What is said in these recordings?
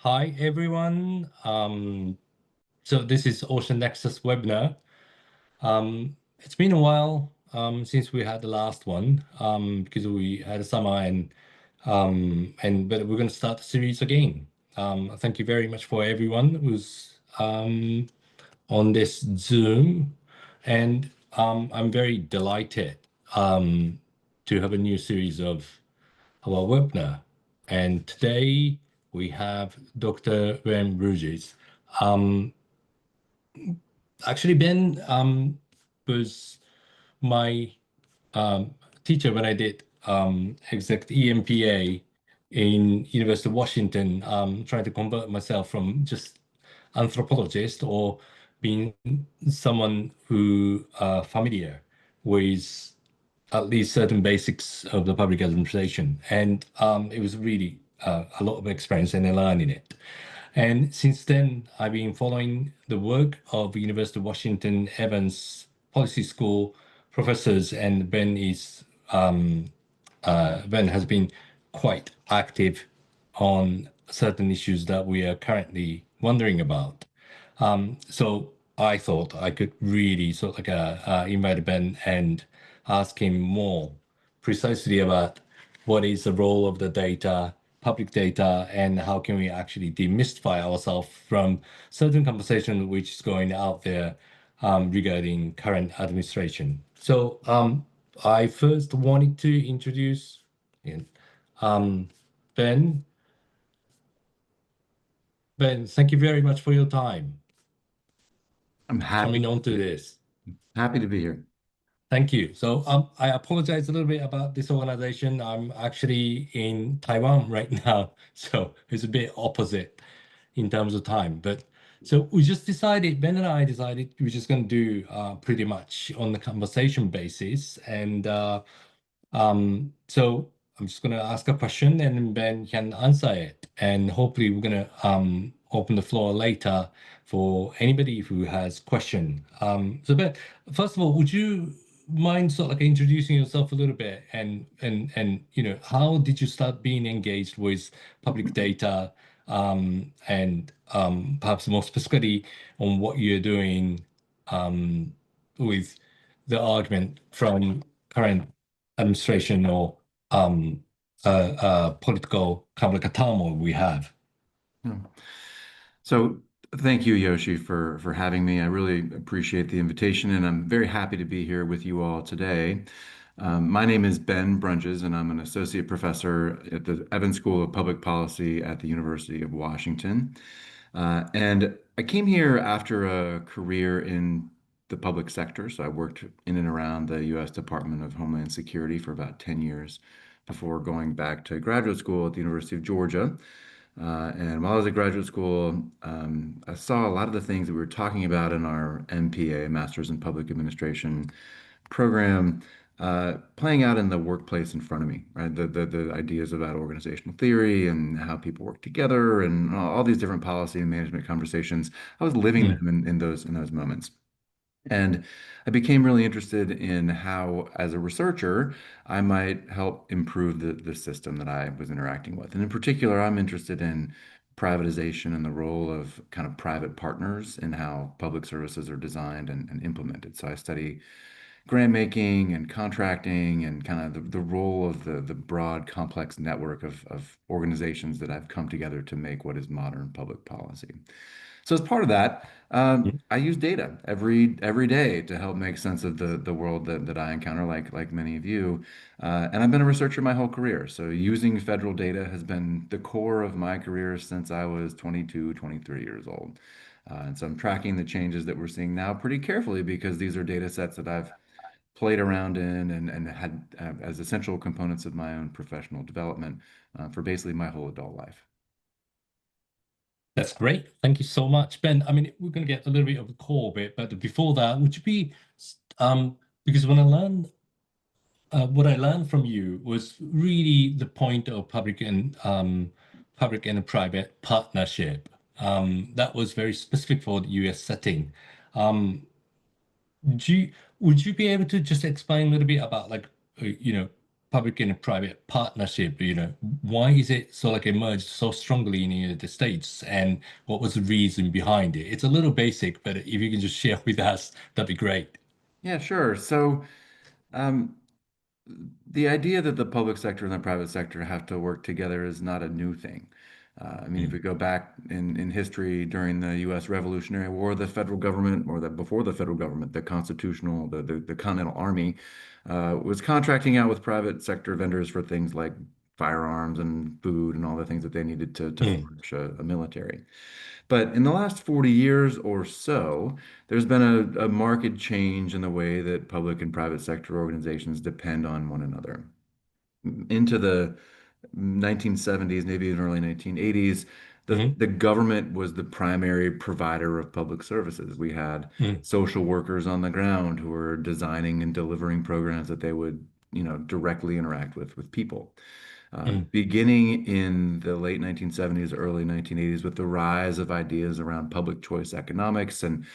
Hi, everyone. So this is Ocean Nexus webinar. It's been a while since we had the last one because we had a summer but we're going to start the series again. Thank you very much for everyone who's on this Zoom, and I'm very delighted to have a new series of our webinar. And today we have Dr. Ben Brunjes. Um, Actually, Ben was my teacher when I did exec EMPA in University of Washington, trying to convert myself from just anthropologist or being someone who familiar with at least certain basics of the public administration. And it was really a lot of experience in learning it. And since then, I've been following the work of University of Washington Evans Policy School professors, and Ben has been quite active on certain issues that we are currently wondering about. So I thought I could really sort of like invite Ben and ask him more precisely about what is the role of the data, public data, and how can we actually demystify ourselves from certain conversation which is going out there regarding current administration. So I first wanted to introduce Ben. Ben, thank you very much for your time I'm coming on to this. happy to be here. Thank you. So I apologize a little bit about this organization. I'm actually in Taiwan right now, so it's a bit opposite in terms of time. But so we just decided, Ben and I decided we're just going to do pretty much on the conversation basis. And so I'm just going to ask a question and Ben can answer it. And hopefully we're going to open the floor later for anybody who has question. So Ben, first of all, would you mind sort of like introducing yourself a little bit and how did you start being engaged with public data and perhaps more specifically on what you're doing with the argument from current administration or political kind of like a turmoil we have. Yeah. So thank you, Yoshi, for having me. I really appreciate the invitation, and I'm very happy to be here with you all today. My name is Ben Brunjes, and I'm an associate professor at the Evans School of Public Policy at the University of Washington. And I came here after a career in the public sector. So I worked in and around the U.S. Department of Homeland Security for about 10 years before going back to graduate school at the University of Georgia. And while I was at graduate school, I saw a lot of the things that we were talking about in our MPA, Master's in Public Administration program, playing out in the workplace in front of me, right? The ideas about organizational theory and how people work together and all these different policy and management conversations. I was living them in those moments. And I became really interested in how, as a researcher, I might help improve the system that I was interacting with. And in particular, I'm interested in privatization and the role of kind of private partners in how public services are designed and implemented. So I study grant making and contracting and kind of the role of the broad, complex network of organizations that have come together to make what is modern public policy. So as part of that, I use data every day to help make sense of the world that I encounter, like many of you. And I've been a researcher my whole career. So using federal data has been the core of my career since I was 22, 23 years old. And so I'm tracking the changes that we're seeing now pretty carefully because these are data sets that I've played around in and had as essential components of my own professional development for basically my whole adult life. That's great. Thank you so much, Ben. I mean, we're going to get a little bit of the core bit, but before that, would you be, because when I learned, what I learned from you was really the point of public and private partnership. That was very specific for the US setting. Um, do you, would you be able to just explain a little bit about like, you know, public and private partnership, why is it so like emerged so strongly in the United States, and what was the reason behind it? It's a little basic, but if you can just share with us, that'd be great. Yeah, sure. So, um, the idea that the public sector and the private sector have to work together is not a new thing. I mean, if Mm, we go back in history during the U.S. Revolutionary War, the federal government, or the before the federal government, the constitutional, the Continental Army, was contracting out with private sector vendors for things like firearms and food and all the things that they needed to mm, furnish a military. But in the last 40 years or so, there's been a marked change in the way that public and private sector organizations depend on one another. Into the 1970s, maybe even early 1980s, mm, the government was the primary provider of public services. We had mm, social workers on the ground who were designing and delivering programs that they would, directly interact with people. mm, Beginning in the late 1970s, early 1980s, with the rise of ideas around public choice economics and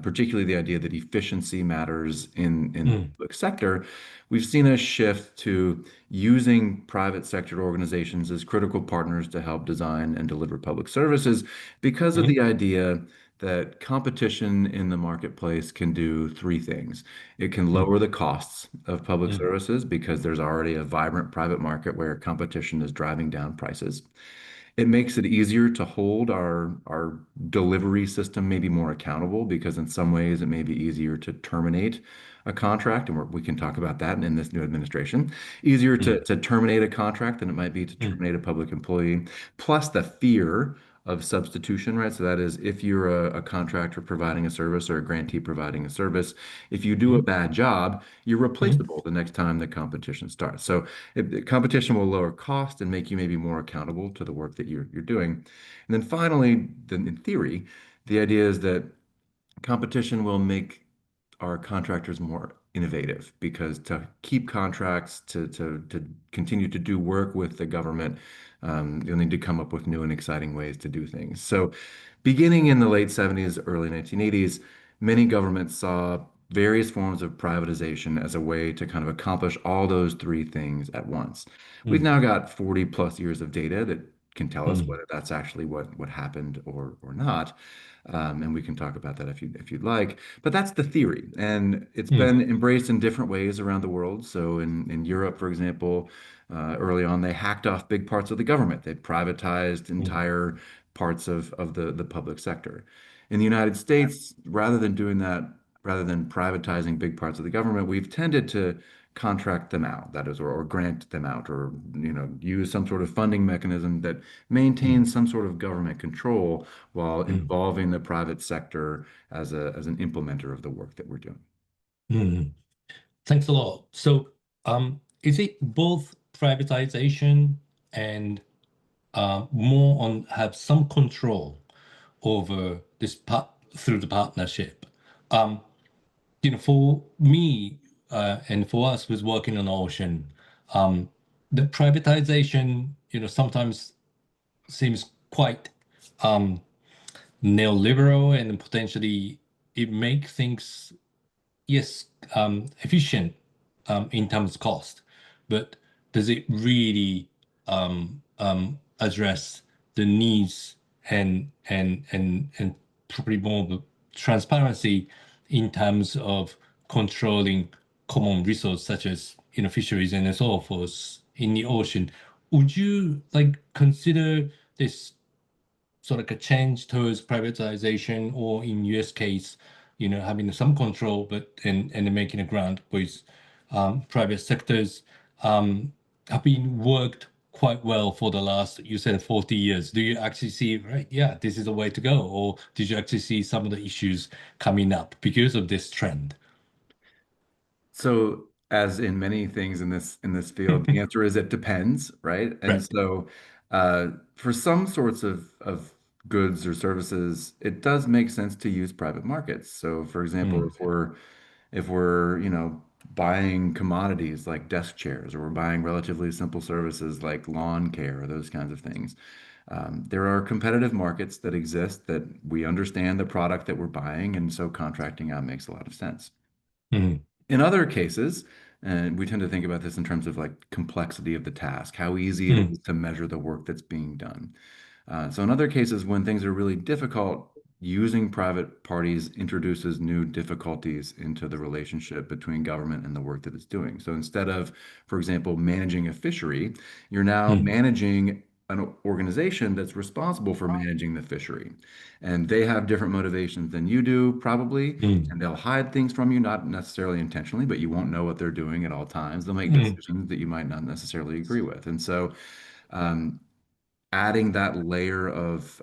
particularly the idea that efficiency matters in the mm, public sector, we've seen a shift to using private sector organizations as critical partners to help design and deliver public services because of mm, the idea that competition in the marketplace can do three things. It can mm, lower the costs of public mm, services because there's already a vibrant private market where competition is driving down prices. It makes it easier to hold our delivery system maybe more accountable because in some ways it may be easier to terminate a contract, and we can talk about that in this new administration. Easier mm, to terminate a contract than it might be to mm, terminate a public employee. Plus the fear of substitution, right? So that is if you're a contractor providing a service or a grantee providing a service, if you do a mm, bad job, you're mm, replaceable the next time the competition starts. So competition will lower cost and make you maybe more accountable to the work that you're doing. And then finally, then in theory, the idea is that competition will make our contractors more innovative because to keep contracts, to continue to do work with the government, you'll need to come up with new and exciting ways to do things. So, beginning in the late 70s, early 1980s, many governments saw various forms of privatization as a way to kind of accomplish all those three things at once. We've mm, now got 40 plus years of data that can tell us mm, whether that's actually what happened or not. And we can talk about that if you'd like. But that's the theory, and it's mm, been embraced in different ways around the world. So in Europe, for example, early on they hacked off big parts of the government. They privatized mm, entire parts of the public sector. In the United States, rather than doing that, rather than privatizing big parts of the government, we've tended to contract them out, that is, or grant them out, or use some sort of funding mechanism that mm, maintains some sort of government control while mm, involving the private sector as an implementer of the work that we're doing. mm. Thanks a lot. So, is it both privatization and more on have some control over this part through the partnership? Um, for me and for us who's working on ocean, um, the privatization, sometimes seems quite um, neoliberal and potentially it make things yes, efficient in terms of cost, but does it really address the needs and probably more of transparency in terms of controlling common resources such as fisheries and so forth in the ocean? Would you like consider this sort of like a change towards privatization, or in US case, having some control, but and then making a grant with private sectors have been worked quite well for the last, you said 40 years. Do you actually see, right? Yeah, this is the way to go. Or did you actually see some of the issues coming up because of this trend? So, as in many things in this field, the answer is it depends, right? And Right. so, for some sorts of goods or services, it does make sense to use private markets. So, for example, Mm, if we're buying commodities like desk chairs, or we're buying relatively simple services like lawn care or those kinds of things, there are competitive markets that exist that we understand the product that we're buying, and so contracting out makes a lot of sense. mm, In other cases, And we tend to think about this in terms of like complexity of the task, how easy it mm, is to measure the work that's being done. So in other cases, when things are really difficult, using private parties introduces new difficulties into the relationship between government and the work that it's doing. So instead of, for example, managing a fishery, you're now mm, managing an organization that's responsible for managing the fishery. And they have different motivations than you do, probably, mm, and they'll hide things from you, not necessarily intentionally, but you won't know what they're doing at all times. They'll make mm, decisions that you might not necessarily agree with. And so, um, adding that layer of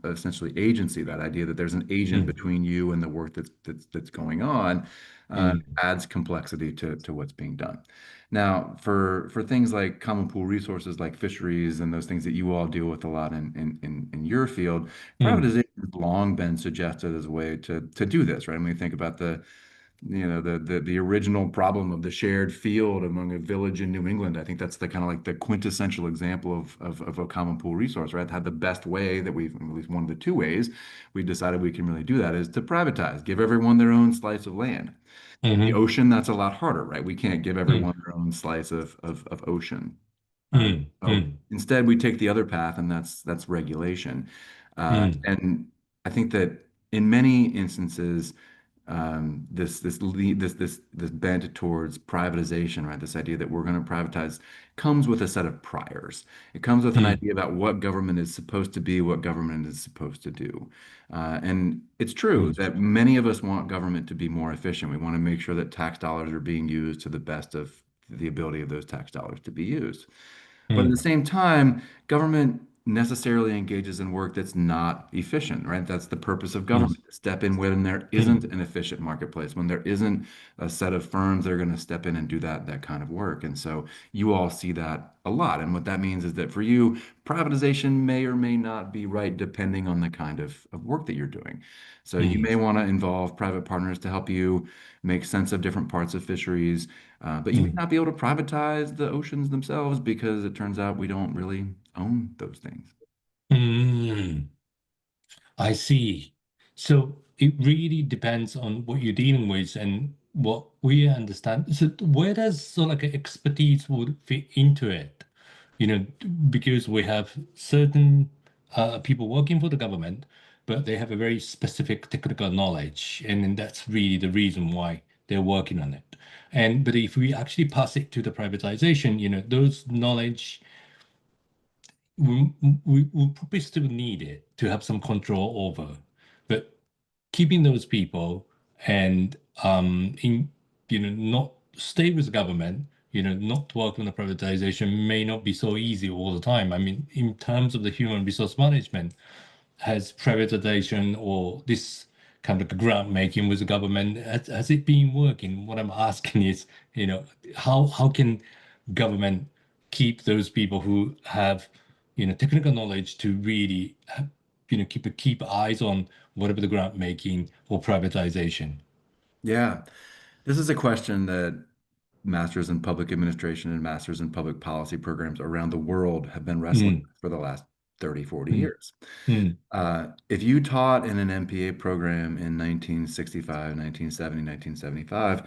essentially agency, that idea that there's an agent mm, between you and the work that's going on, mm, adds complexity to what's being done. Now, for things like common pool resources like fisheries and those things that you all deal with a lot in your field, mm, privatization has long been suggested as a way to do this, right? I mean, think about the original problem of the shared field among a village in New England. I think that's the kind of like the quintessential example of a common pool resource, right? Had the best way that we've, at least one of the two ways we decided we can really do that is to privatize, give everyone their own slice of land. In the mhm, ocean, that's a lot harder, right? We can't give mm, everyone their own slice of ocean. mm, So mm, instead, we take the other path, and that's regulation. mm, And I think that in many instances, this bent towards privatization, right? This idea that we're going to privatize comes with a set of priors. It comes with an mm, idea about what government is supposed to be, what government is supposed to do. And it's true mm, that many of us want government to be more efficient. We want to make sure that tax dollars are being used to the best of the ability of those tax dollars to be used. But at the mm, same time, government necessarily engages in work that's not efficient, right? That's the purpose of mm, government. Step in when there isn't mm, an efficient marketplace, when there isn't a set of firms that are going to step in and do that kind of work. And so you all see that a lot. And what that means is that for you, privatization may or may not be right depending on the kind of work that you're doing. So you mm, may want to involve private partners to help you make sense of different parts of fisheries. But you may mm, not be able to privatize the oceans themselves because it turns out we don't really own those things. mm. I see. So it really depends on what you're dealing with and what we understand. So where does sort of like expertise would fit into it? You know, because we have certain people working for the government, but they have a very specific technical knowledge, and then that's really the reason why they're working on it. And but if we actually pass it to the privatization, those knowledge we probably still need it to have some control over, but keeping those people and in not stay with the government, not work on the privatization may not be so easy all the time. I mean, in terms of the human resource management, has privatization or this kind of grant making with the government, has it been working? What I'm asking is, how can government keep those people who have, technical knowledge to really, keep eyes on whatever the grant making or privatization. Yeah, this is a question that masters in public administration and masters in public policy programs around the world have been wrestling Mm, with for the last 30, 40 mm, years. mm, If you taught in an MPA program in 1965, 1970, 1975,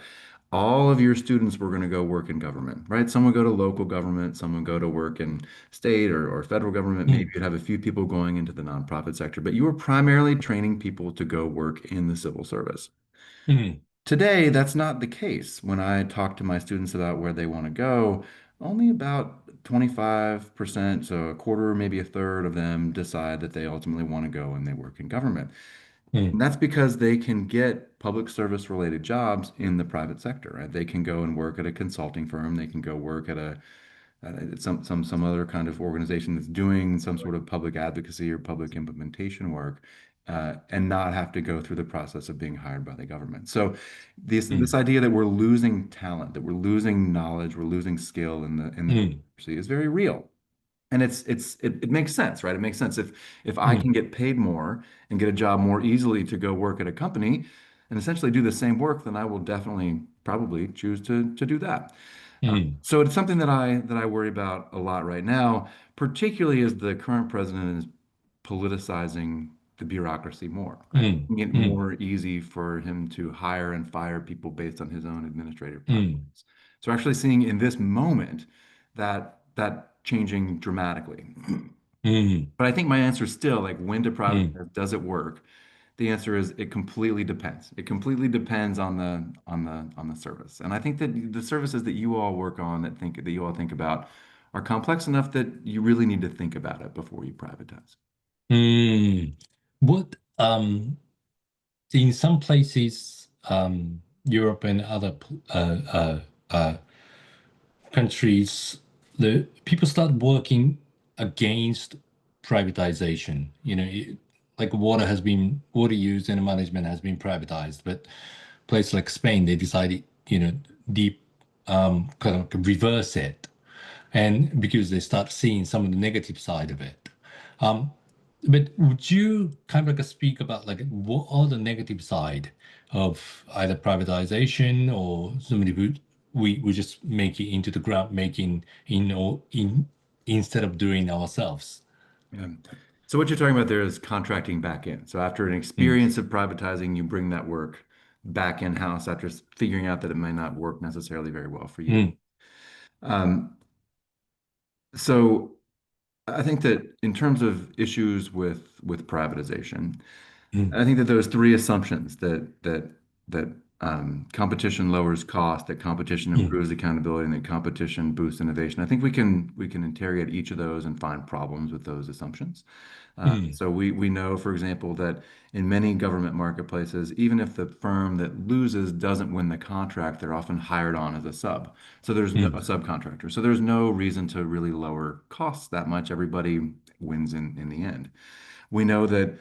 all of your students were going to go work in government, right? Some would go to local government, some would go to work in state or federal government. Maybe mm, you'd have a few people going into the nonprofit sector, but you were primarily training people to go work in the civil service. mm, Today, that's not the case. When I talk to my students about where they want to go, only about 25%, so a quarter, maybe a third of them decide that they ultimately want to go and they work in government. mm, And that's because they can get public service related jobs in the private sector, right? They can go and work at a consulting firm. They can go work at some other kind of organization that's doing some sort of public advocacy or public implementation work, and not have to go through the process of being hired by the government. So this mm, idea that we're losing talent, that we're losing knowledge, we're losing skill in the mm, university is very real. And it makes sense, right? It makes sense if I mm, can get paid more and get a job more easily to go work at a company and essentially do the same work, then I will definitely probably choose to do that. mm, So it's something that I worry about a lot right now, particularly as the current president is politicizing the bureaucracy more, right? mm, Making it mm, more easy for him to hire and fire people based on his own administrative mm, preference. So actually seeing in this moment that changing dramatically. mm, But I think my answer is still like when to mm, privatize, does it work? The answer is it completely depends. It completely depends on the service. And I think that the services that you all work on that you all think about are complex enough that you really need to think about it before you privatize. mm. What in some places, Europe and other countries, the people start working against privatization. Like water use and management has been privatized, but places like Spain, they decided, deep kind of reverse it, and because they start seeing some of the negative side of it. Um, but would you kind of like speak about like what are the negative side of either privatization or somebody who we just make it into the ground making in instead of doing ourselves? Yeah. So what you're talking about there is contracting back in. So after an Mm, experience of privatizing, you bring that work back in-house after figuring out that it may not work necessarily very well for you. mm, Um, so I think that in terms of issues with privatization, mm, I think that those three assumptions that competition lowers cost, that competition mm, improves accountability, and that competition boosts innovation. I think we can interrogate each of those and find problems with those assumptions. mm, So we know, for example, that in many government marketplaces, even if the firm that loses doesn't win the contract, they're often hired on as a sub. So there's no a mm, subcontractor. So there's no reason to really lower costs that much. Everybody wins in the end. We know that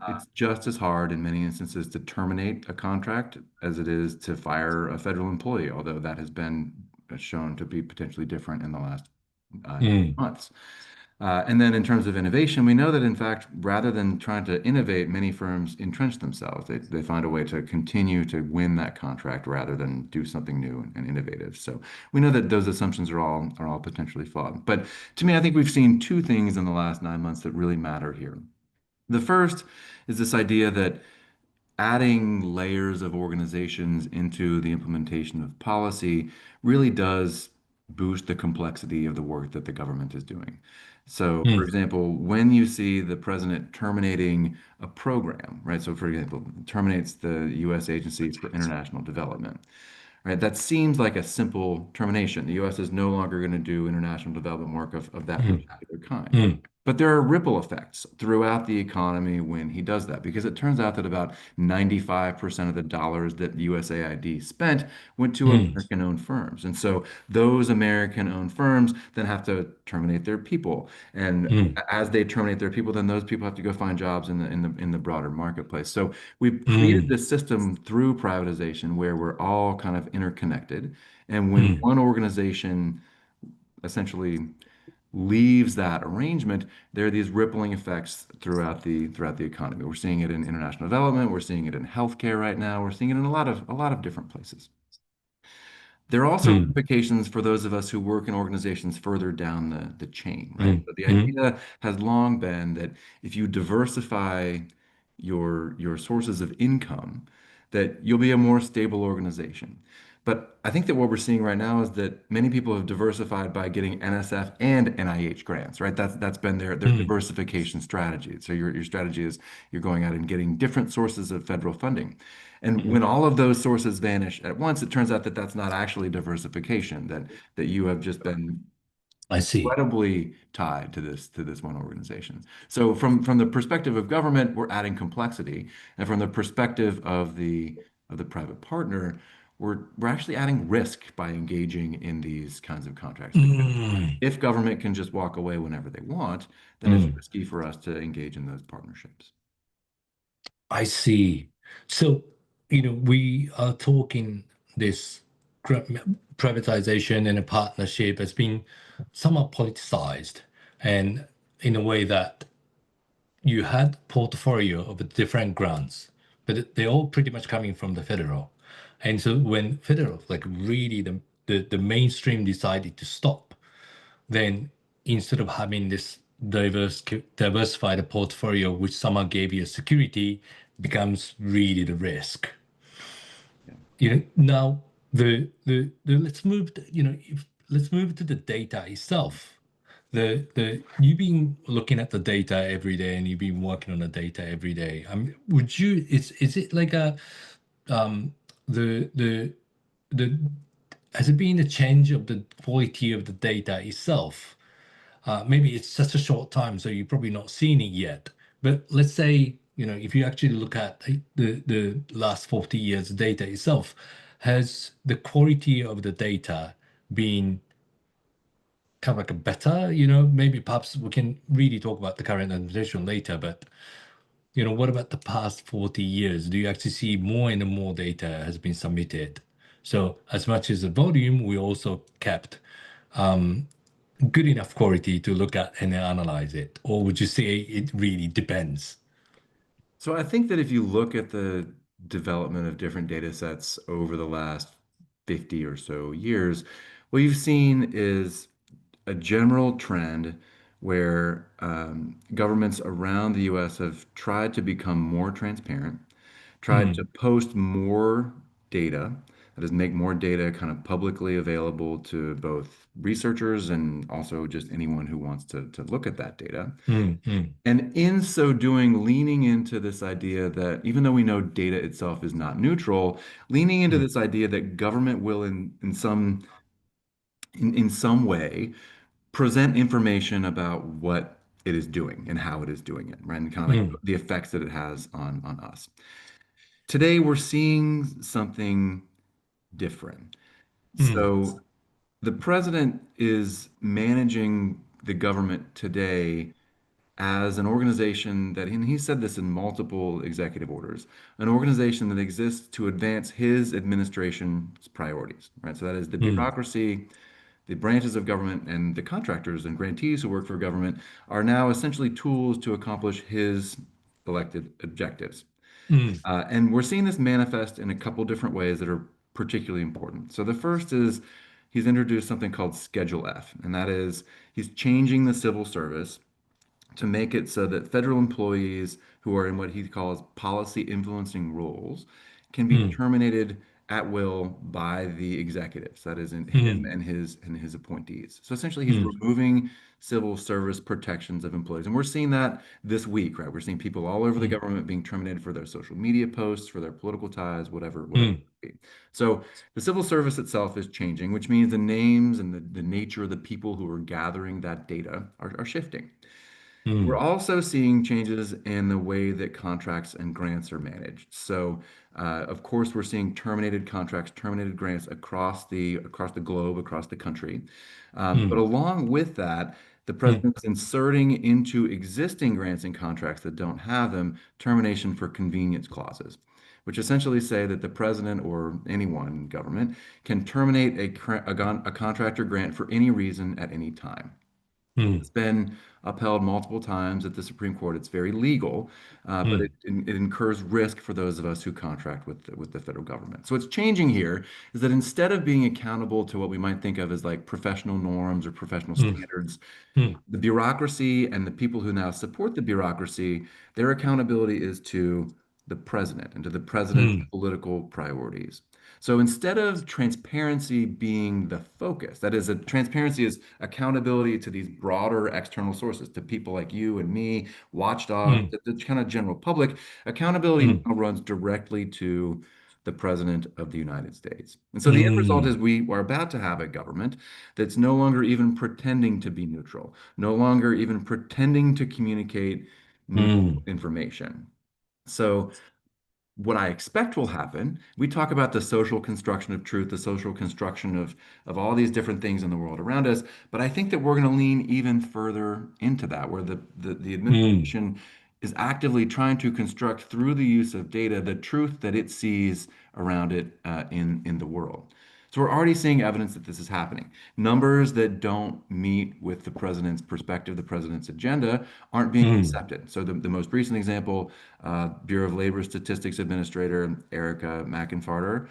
it's just as hard in many instances to terminate a contract as it is to fire a federal employee, although that has been shown to be potentially different in the last mm, months. And then in terms of innovation, we know that in fact, rather than trying to innovate, many firms entrench themselves. They find a way to continue to win that contract rather than do something new and innovative. So we know that those assumptions are all potentially flawed. But to me, I think we've seen two things in the last 9 months that really matter here. The first is this idea that adding layers of organizations into the implementation of policy really does boost the complexity of the work that the government is doing. So, for mm, example, when you see the president terminating a program, right? So, for example, terminates the U.S. Agencies for International Development, right? That seems like a simple termination. The U.S. is no longer going to do international development work of that mm, particular kind. mm, But there are ripple effects throughout the economy when he does that, because it turns out that about 95% of the dollars that USAID spent went to mm, American-owned firms. And so those American-owned firms then have to terminate their people. And mm, as they terminate their people, then those people have to go find jobs in the broader marketplace. So we've created mm, this system through privatization where we're all kind of interconnected. And when mm, one organization essentially leaves that arrangement, there are these rippling effects throughout the economy. We're seeing it in international development, we're seeing it in healthcare right now, we're seeing it in a lot of different places. There are also mm, ramifications for those of us who work in organizations further down the chain, right? mm, So the mm, idea has long been that if you diversify your sources of income, that you'll be a more stable organization. But I think that what we're seeing right now is that many people have diversified by getting NSF and NIH grants, right? That's been their mm, diversification strategy. So your strategy is you're going out and getting different sources of federal funding. And mm. when all of those sources vanish at once, it turns out that that's not actually diversification, that you have just been I see. incredibly tied to this one organization. So from the perspective of government, we're adding complexity, and from the perspective of the private partner, we're actually adding risk by engaging in these kinds of contracts. Because Mm, if government can just walk away whenever they want, then it's mm. risky for us to engage in those partnerships. I see. So, we are talking this gra- privatization and a partnership has been somewhat politicized, and in a way that you had portfolio of different grants, but they're all pretty much coming from the federal. And so when federal, like really the mainstream decided to stop, then instead of having this diversified portfolio, which someone gave you a security, becomes really the risk. Yeah. Now The let's move to, let's move to the data itself. The you've been looking at the data every day and you've been working on the data every day. Would you is it like a um the the has it been a change of the quality of the data itself? Maybe it's such a short time, so you've probably not seen it yet. But let's say, if you actually look at the last 40 years data itself, has the quality of the data been kind of like a better, maybe perhaps we can really talk about the current administration later, but what about the past 40 years? Do you actually see more and more data has been submitted? So as much as the volume, we also kept um, good enough quality to look at and analyze it? Or would you say it really depends? So I think that if you look at the development of different data sets over the last 50 or so years, what you've seen is a general trend where governments around the US have tried to become more transparent, tried to Mm, post more data, that is, make more data kind of publicly available to both researchers and also just anyone who wants to look at that data. mm, mm, And in so doing, leaning into this idea that even though we know data itself is not neutral, leaning into mm, this idea that government will in some way present information about what it is doing and how it is doing it, right? And kind of like mm, the effects that it has on us. Today, we're seeing something different. mm, So the president is managing the government today as an organization that, and he said this in multiple executive orders, an organization that exists to advance his administration's priorities, right? So that is the mm, bureaucracy, the branches of government, and the contractors and grantees who work for government are now essentially tools to accomplish his elected objectives. mm, And we're seeing this manifest in a couple different ways that are particularly important. So the first is he's introduced something called Schedule F, and that is he's changing the civil service to make it so that federal employees who are in what he calls policy influencing roles can be mm, terminated at will by the executives. That is in him mm, and his appointees. So essentially, he's mm, removing civil service protections of employees, and we're seeing that this week, right? We're seeing people all over the mm, government being terminated for their social media posts, for their political ties, whatever mm, it may be. So the civil service itself is changing, which means the names and the nature of the people who are gathering that data are shifting. We're mm, also seeing changes in the way that contracts and grants are managed. So, of course, we're seeing terminated contracts, terminated grants across the globe, across the country. But mm, along with that, the mm, president is inserting into existing grants and contracts that don't have them termination for convenience clauses, which essentially say that the president or anyone in government can terminate a contract or grant for any reason at any time. mm, It's been upheld multiple times at the Supreme Court. It's very legal, but mm, it incurs risk for those of us who contract with the federal government. So what's changing here is that instead of being accountable to what we might think of as like professional norms or professional mm, standards, mm, the bureaucracy and the people who now support the bureaucracy, their accountability is to the president and to the president's mm, political priorities. So instead of transparency being the focus, that is, transparency is accountability to these broader external sources, to people like you and me, watchdogs, mm, the kind of general public, accountability mm, now runs directly to the President of the United States. And so the end result mm, is we are about to have a government that's no longer even pretending to be neutral, no longer even pretending to communicate neutral mm, information. So what I expect will happen, we talk about the social construction of truth, the social construction of all these different things in the world around us, but I think that we're going to lean even further into that, where the mm, administration is actively trying to construct through the use of data the truth that it sees around it in the world. So we're already seeing evidence that this is happening. Numbers that don't meet with the president's perspective, the president's agenda, aren't being mm, accepted. So the most recent example, Bureau of Labor Statistics Administrator Erica McInfarter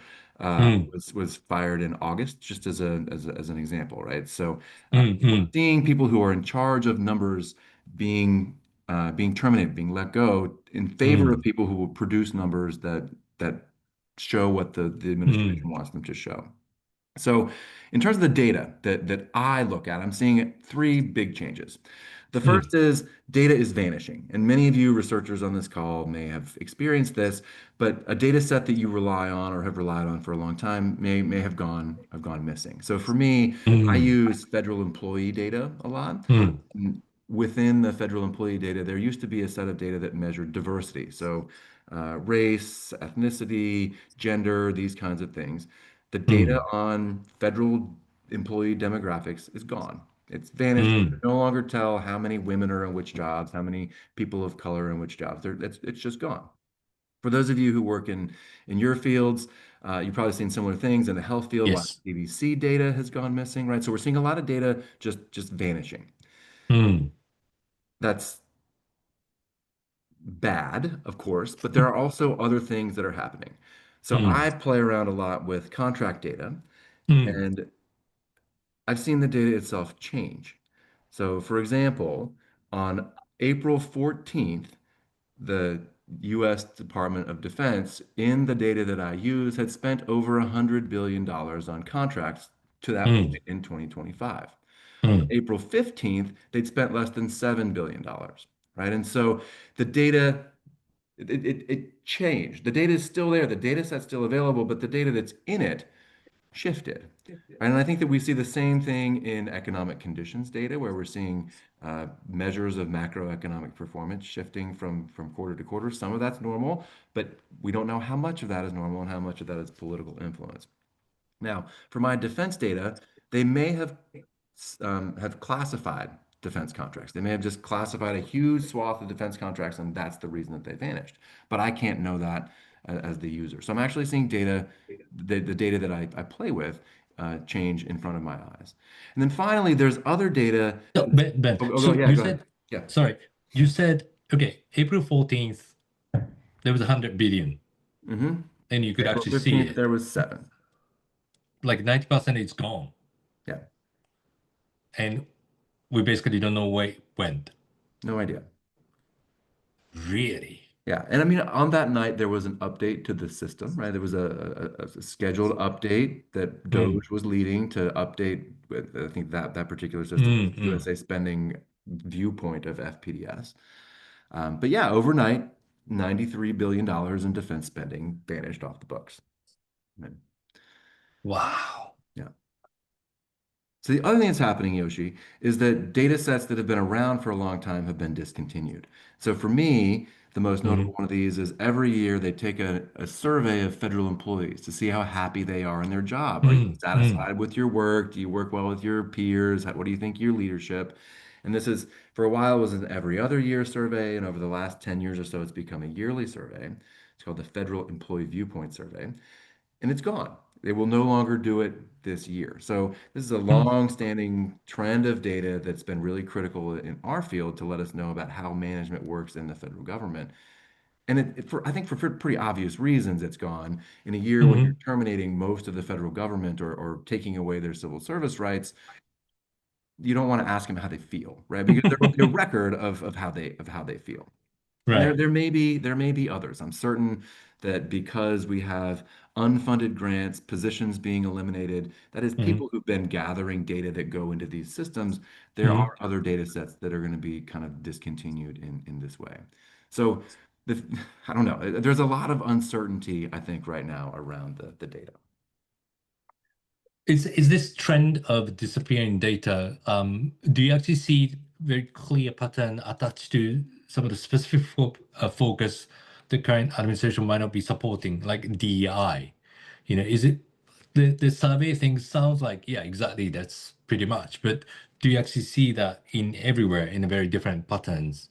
mm, was fired in August, just as an example, right? So mm, we're mm, seeing people who are in charge of numbers being being terminated, being let go in favor of mm, people who will produce numbers that show what the Mm, administration wants them to show. So, in terms of the data that I look at, I'm seeing three big changes. The mm, first is data is vanishing, and many of you researchers on this call may have experienced this, but a data set that you rely on or have relied on for a long time may have gone missing. So for me, I mm, use federal employee data a lot. mm, And within the federal employee data, there used to be a set of data that measured diversity. So race, ethnicity, gender, these kinds of things. The data mm, on federal employee demographics is gone. It's vanished. You can mm. no longer tell how many women are in which jobs, how many people of color are in which jobs. It's just gone. For those of you who work in your fields, you've probably seen similar things in the health field. A lot of Yes. CDC data has gone missing, right? So we're seeing a lot of data just vanishing. Mm, That's bad, of course, but there are also other things that are happening. So mm, I play around a lot with contract data, mm, and I've seen the data itself change. So, for example, on April 14th, the US Department of Defense, in the data that I use, had spent over $100 billion on contracts to that mm, point in 2025. mm, April 15th, they'd spent less than $7 billion, right? And so the data, it changed. The data is still there. The data set's still available, but the data that's in it shifted. Right? And I think that we see the same thing in economic conditions data, where we're seeing measures of macroeconomic performance shifting from quarter to quarter. Some of that's normal, but we don't know how much of that is normal and how much of that is political influence. Now, for my defense data, they may have classified defense contracts. They may have just classified a huge swath of defense contracts, and that's the reason that they vanished. But I can't know that as the user. So I'm actually seeing data, the data that I play with, change in front of my eyes. And then finally, there's other data. No, Ben, Yeah, you go ahead. said, Yeah. sorry, you said, okay, April 14th, there was 100 billion, hmm and you could April actually see 15th, it. there was seven. Like 90% is gone, Yeah, and we basically don't know where it went. no idea. Really? Yeah, and I mean, on that night, there was an update to the system, right? There was a scheduled update that Mm, Doge was leading to update with, I think that particular system was mm, mm. USA spending viewpoint of FPDS. But yeah, overnight, $93 billion in defense spending vanished off the books. And, Wow. yeah. So the other thing that's happening, Yoshi, is that data sets that have been around for a long time have been discontinued. So for me, the most notable Mm, one of these is every year they take a survey of federal employees to see how happy they are in their job. Are you mm, mm, satisfied with your work? Do you work well with your peers? What do you think of your leadership? And this is, for a while, was an every other year survey, and over the last 10 years or so, it's become a yearly survey. It's called the Federal Employee Viewpoint Survey, and it's gone. They will no longer do it this year. So this is a mm, long-standing trend of data that's been really critical in our field to let us know about how management works in the federal government. And I think for pretty obvious reasons, it's gone. In a year when you're mm, terminating most of the federal government or taking away their civil service rights, you don't want to ask them how they feel, right? Because there will be a mm. record of how they feel. And Right. there may be others. I'm certain that because we have unfunded grants, positions being eliminated, that is Mm, people who've been gathering data that go into these systems, there mm. are other data sets that are going to be kind of discontinued in this way. So the, I don't know. There's a lot of uncertainty, I think, right now around the data. Is this trend of disappearing data, do you actually see very clear pattern attached to some of the specific focus the current administration might not be supporting, like DEI? Is it the survey thing sounds like, yeah, exactly, that's pretty much. But do you actually see that in everywhere in very different patterns?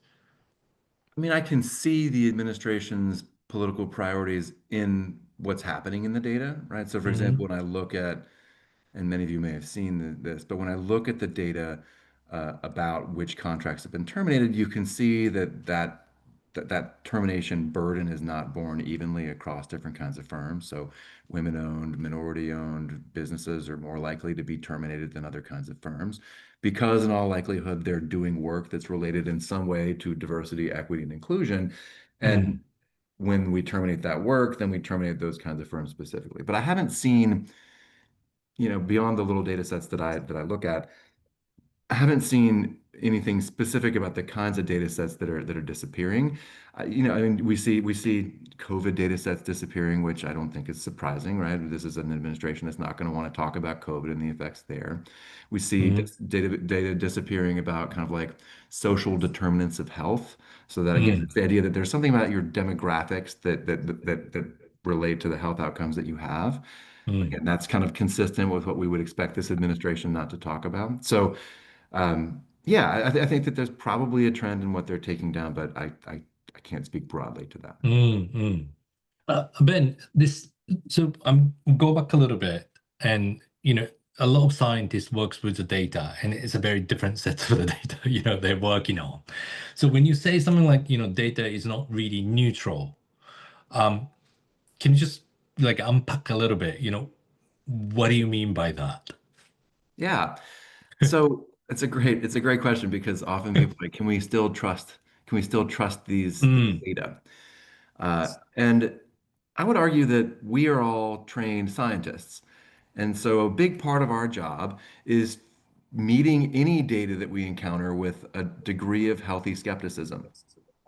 I mean, I can see the administration's political priorities in what's happening in the data, right? So, for example, Mm-hmm. when I look at and many of you may have seen this, but when I look at the data about which contracts have been terminated, you can see that termination burden is not borne evenly across different kinds of firms. So women-owned, minority-owned businesses are more likely to be terminated than other kinds of firms because in all likelihood they're doing work that's related in some way to diversity, equity, and inclusion. And Mm, when we terminate that work, then we terminate those kinds of firms specifically. But I haven't seen, beyond the little data sets that I look at, I haven't seen anything specific about the kinds of data sets that are disappearing. I mean, we see COVID data sets disappearing, which I don't think is surprising, right? This is an administration that's not going to want to talk about COVID and the effects there. We see Mm, data disappearing about kind of like social determinants of health. So that again, mm, it's the idea that there's something about your demographics that relate to the health outcomes that you have. mm, Again, that's kind of consistent with what we would expect this administration not to talk about. So yeah, I think that there's probably a trend in what they're taking down, but I can't speak broadly to that. mm. Ben, so I'm go back a little bit, and a lot of scientists works with the data, and it's a very different set of the data, they're working on. So when you say something like, data is not really neutral, um, can you just like unpack a little bit, what do you mean by that? Yeah. So it's a great question because often people are like, can we still trust these Mm, data? And I would argue that we are all trained scientists. And so a big part of our job is meeting any data that we encounter with a degree of healthy skepticism.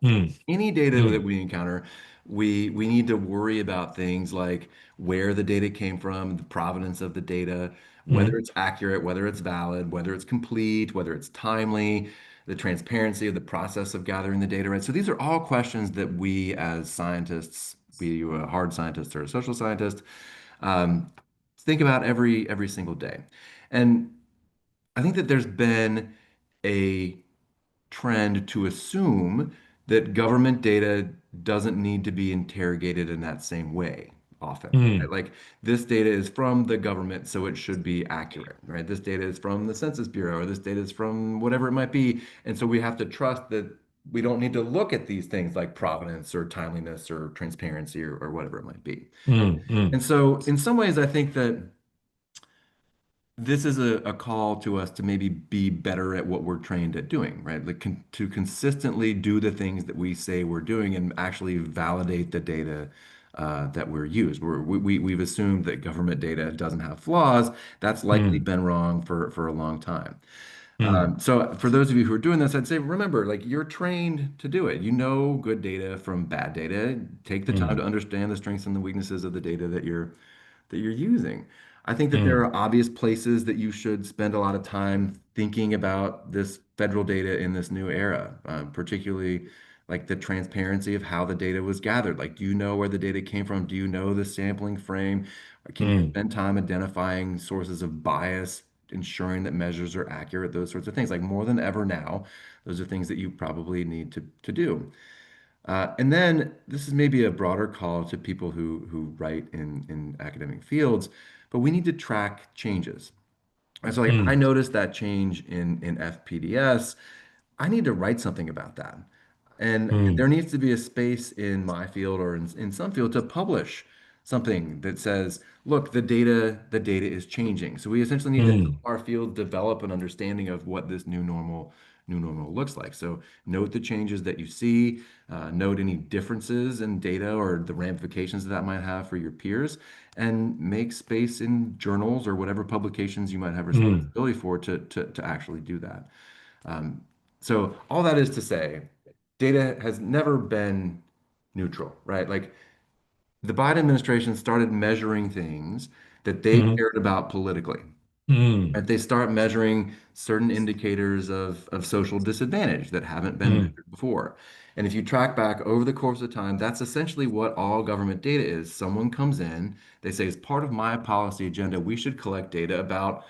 mm, Any data that mm, we encounter, we need to worry about things like where the data came from, the provenance of the data, whether mm, it's accurate, whether it's valid, whether it's complete, whether it's timely, the transparency of the process of gathering the data, right? So these are all questions that we as scientists, be you a hard scientist or a social scientist, um, think about every single day. And I think that there's been a trend to assume that government data doesn't need to be interrogated in that same way often, right? mm, Like this data is from the government, so it should be accurate, right? This data is from the Census Bureau, or this data is from whatever it might be. And so we have to trust that we don't need to look at these things like provenance or timeliness or transparency or whatever it might be. mm, mm, And so in some ways, I think that this is a call to us to maybe be better at what we're trained at doing, right? Like to consistently do the things that we say we're doing and actually validate the data that we're used. We've assumed that government data doesn't have flaws. That's likely mm, been wrong for a long time. mm, So for those of you who are doing this, I'd say remember, like you're trained to do it. You know good data from bad data. Take the time mm, to understand the strengths and the weaknesses of the data that you're using. I think that there mm, are obvious places that you should spend a lot of time thinking about this federal data in this new era, particularly like the transparency of how the data was gathered. Like, do you know where the data came from? Do you know the sampling frame? Or can you mm, spend time identifying sources of bias, ensuring that measures are accurate, those sorts of things? Like more than ever now, those are things that you probably need to do. And then this is maybe a broader call to people who write in academic fields, but we need to track changes. And so like I mm, noticed that change in FPDS. I need to write something about that. And there mm, needs to be a space in my field or in some field to publish something that says, look, the data is changing. So we essentially need to help mm, our field develop an understanding of what this new normal looks like. So note the changes that you see, note any differences in data or the ramifications that might have for your peers, and make space in journals or whatever publications you might have mm, responsibility for to actually do that. Um, so all that is to say, data has never been neutral, right? Like the Biden administration started measuring things that they mm, cared about politically. mm, Right? They start measuring certain indicators of social disadvantage that haven't been mm, measured before. And if you track back over the course of time, that's essentially what all government data is. Someone comes in, they say, as part of my policy agenda, we should collect data about,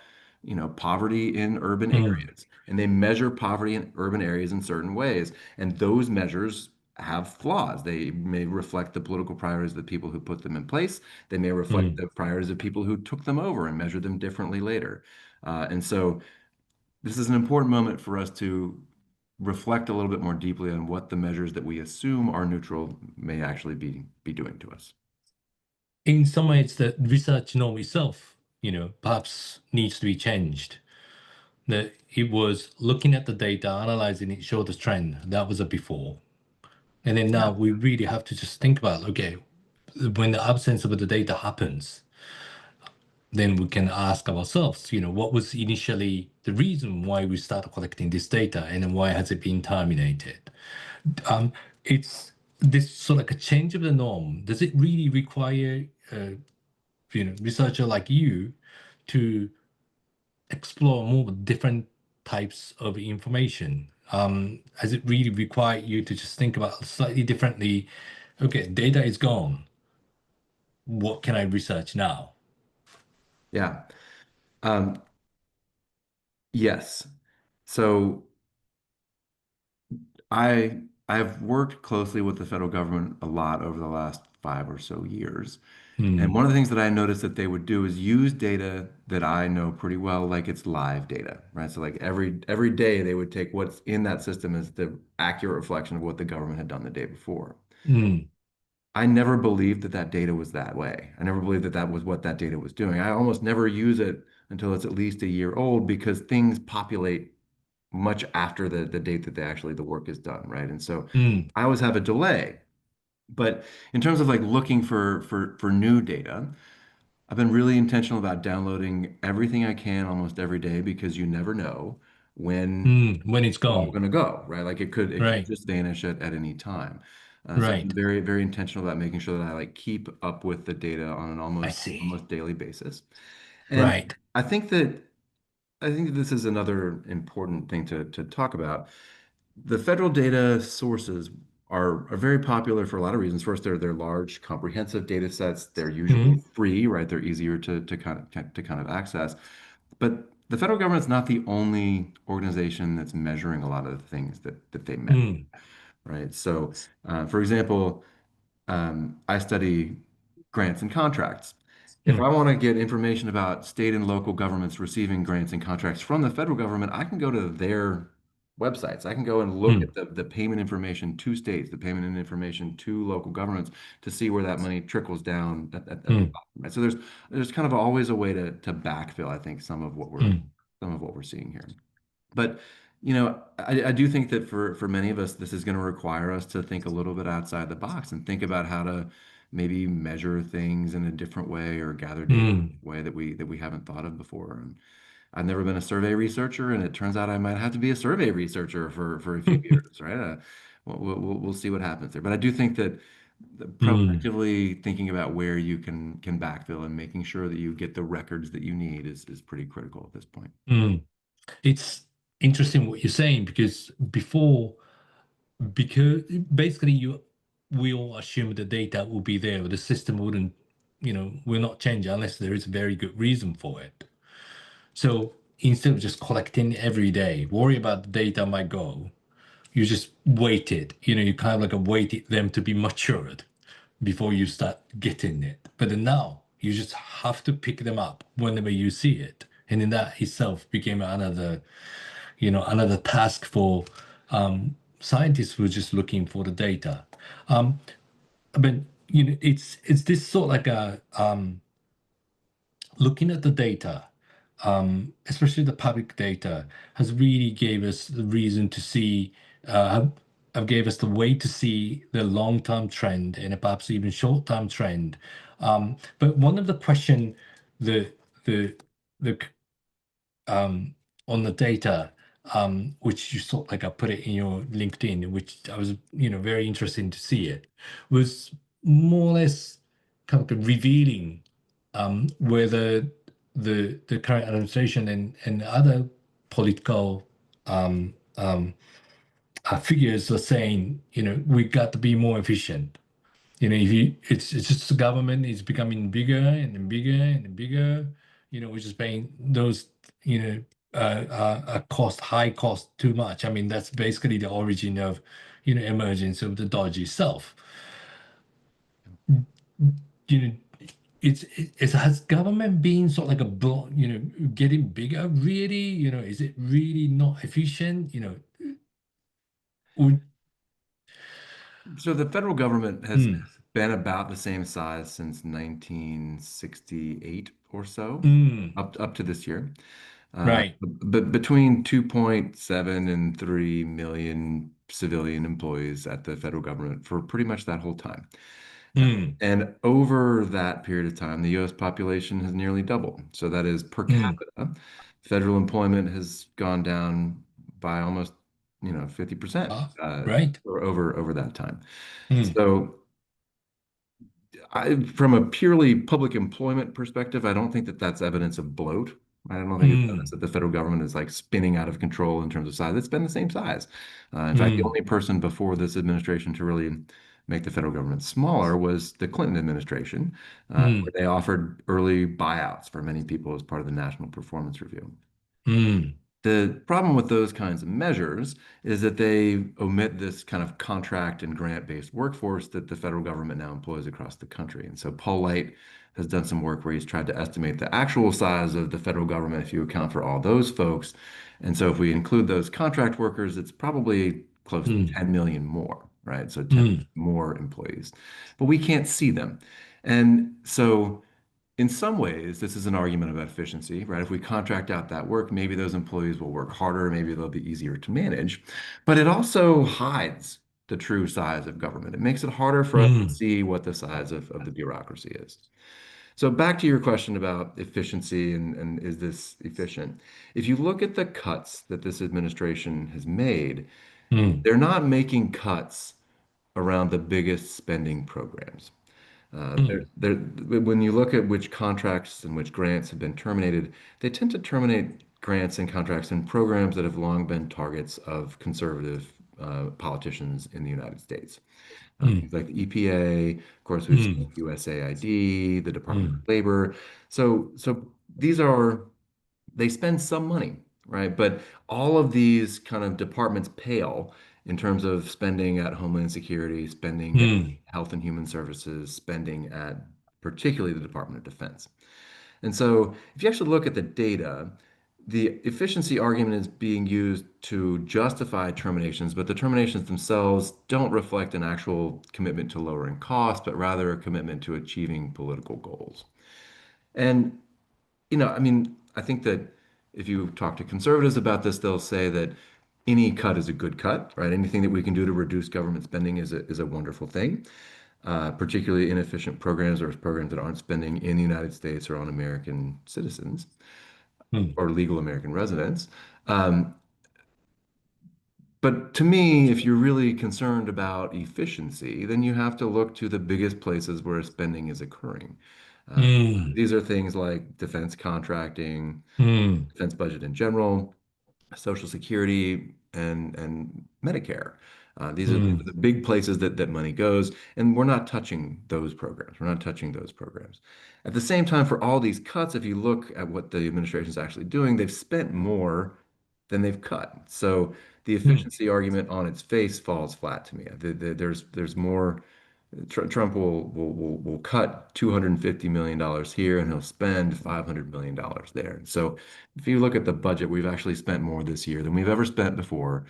poverty in urban mm, areas. And they measure poverty in urban areas in certain ways. And those measures have flaws. They may reflect the political priorities of the people who put them in place. They may reflect mm. the priorities of people who took them over and measured them differently later. And so this is an important moment for us to reflect a little bit more deeply on what the measures that we assume are neutral may actually be doing to us. In some ways, the research norm itself, perhaps needs to be changed. That it was looking at the data, analyzing it, showed the trend. That was a before. And then now Yeah. we really have to just think about, okay, when the absence of the data happens, then we can ask ourselves, what was initially the reason why we started collecting this data, and then why has it been terminated? Um, it's this sort of like a change of the norm. Does it really require, researcher like you to explore more different types of information? Has it really required you to just think about slightly differently? Okay, data is gone. What can I research now? Yeah. Um, yes. So I've worked closely with the federal government a lot over the last 5 or so years. And Hmm. one of the things that I noticed that they would do is use data that I know pretty well, like it's live data, right? So like every day they would take what's in that system as the accurate reflection of what the government had done the day before. Hmm. I never believed that that data was that way. I never believed that that was what that data was doing. I almost never use it until it's at least a year old because things populate much after the date that the work is done, right? And so Hmm. I always have a delay. But in terms of like looking for new data, I've been really intentional about downloading everything I can almost every day because you never know when Hmm. When it's it's all gone. going to go, right? Like it could Right. just vanish at any time. So I've been Right. very, very intentional about making sure that I like keep up with the data on an I almost see. almost daily basis. And Right. I think that I think this is another important thing to talk about. The federal data sources are very popular for a lot of reasons. First, they're large, comprehensive data sets. They're usually Hmm. free, right? They're easier to kind of access. But the federal government's not the only organization that's measuring a lot of the things that they measure, Hmm. right? So, for example, I study grants and contracts. If I Hmm. want to get information about state and local governments receiving grants and contracts from the federal government, I can go to their websites. I can go and look Hmm. at the payment information to states, the payment information to local governments to see where that money trickles down at the Hmm. bottom, right? So there's kind of always a way to backfill, I think, Hmm. some of what we're seeing here. But I do think that for many of us, this is going to require us to think a little bit outside the box and think about how to maybe measure things in a different way or gather data in Hmm. a way that we haven't thought of before. And I've never been a survey researcher, and it turns out I might have to be a survey researcher for a few years, right? We'll see what happens there. But I do think that Hmm. proactively thinking about where you can backfill and making sure that you get the records that you need is pretty critical at this point. Hmm. It's interesting what you're saying because basically we all assume the data will be there, or the system wouldn't, will not change unless there is a very good reason for it. So instead of just collecting every day, worry about the data might go, you just wait it. You kind of like wait them to be matured before you start getting it. But then now you just have to pick them up whenever you see it. And then that itself became another task for scientists who are just looking for the data. Um, but it's this sort of like a looking at the data, especially the public data, has really gave us the reason to see, gave us the way to see the long-term trend and perhaps even short-term trend. But one of the question, the the the um, on the data, which you sort of like I put it in your LinkedIn, which I was, very interesting to see it, was more or less kind of revealing whether the current administration and other political um, um, figures are saying, we got to be more efficient. If it's just the government is becoming bigger and bigger and bigger. We're just paying those, high cost too much. I mean, that's basically the origin of, emergence of the Dodge itself. You know, has government been sort of like getting bigger? Really, is it really not efficient? Would, So the federal government has mm, been about the same size since 1968 or so, mm, up to this year. right. But between 2.7 and 3 million civilian employees at the federal government for pretty much that whole time. mm, And over that period of time, the US population has nearly doubled. So that is per mm. capita. Federal employment has gone down by almost, 50% Ah, right. over that time. Mm, So from a purely public employment perspective, I don't think that that's evidence of bloat. I don't think it's evidence mm, that the federal government is like spinning out of control in terms of size. It's been the same size. In fact, the mm, only person before this administration to really make the federal government smaller was the Clinton administration, where mm, they offered early buyouts for many people as part of the National Performance Review. mm, The problem with those kinds of measures is that they omit this kind of contract and grant-based workforce that the federal government now employs across the country. And so Paul Light has done some work where he's tried to estimate the actual size of the federal government if you account for all those folks. And so if we include those contract workers, it's probably close to mm, 10 million more, right? So 10 mm, more employees. But we can't see them. And so in some ways, this is an argument about efficiency, right? If we contract out that work, maybe those employees will work harder, maybe they'll be easier to manage. But it also hides the true size of government. It makes it harder for us to mm, see what the size of the bureaucracy is. So back to your question about efficiency and is this efficient? If you look at the cuts that this administration has made, mm, they're not making cuts around the biggest spending programs. mm, When you look at which contracts and which grants have been terminated, they tend to terminate grants and contracts and programs that have long been targets of conservative politicians in the United States. mm, Things like the EPA, of course, we've seen mm, USAID, the Department of mm, Labor. So these are they spend some money, right? But all of these kind of departments pale in terms of spending at Homeland Security, spending at mm, Health and Human Services, spending at particularly the Department of Defense. And so if you actually look at the data, the efficiency argument is being used to justify terminations, but the terminations themselves don't reflect an actual commitment to lowering costs, but rather a commitment to achieving political goals. And I mean, I think that if you talk to conservatives about this, they'll say that any cut is a good cut, right? Anything that we can do to reduce government spending is a wonderful thing, particularly inefficient programs or programs that aren't spending in the United States or on American citizens mm, or legal American residents. Um, but to me, if you're really concerned about efficiency, then you have to look to the biggest places where spending is occurring. Uh, mm, these are things like defense contracting, mm, defense budget in general, Social Security, and Medicare. These are mm, the big places that money goes, and we're not touching those programs. We're not touching those programs. At the same time, for all these cuts, if you look at what the administration is actually doing, they've spent more than they've cut. So the mm, efficiency argument on its face falls flat to me. There's more. Trump will cut $250 million here and he'll spend $500 million there. So if you look at the budget, we've actually spent more this year than we've ever spent before.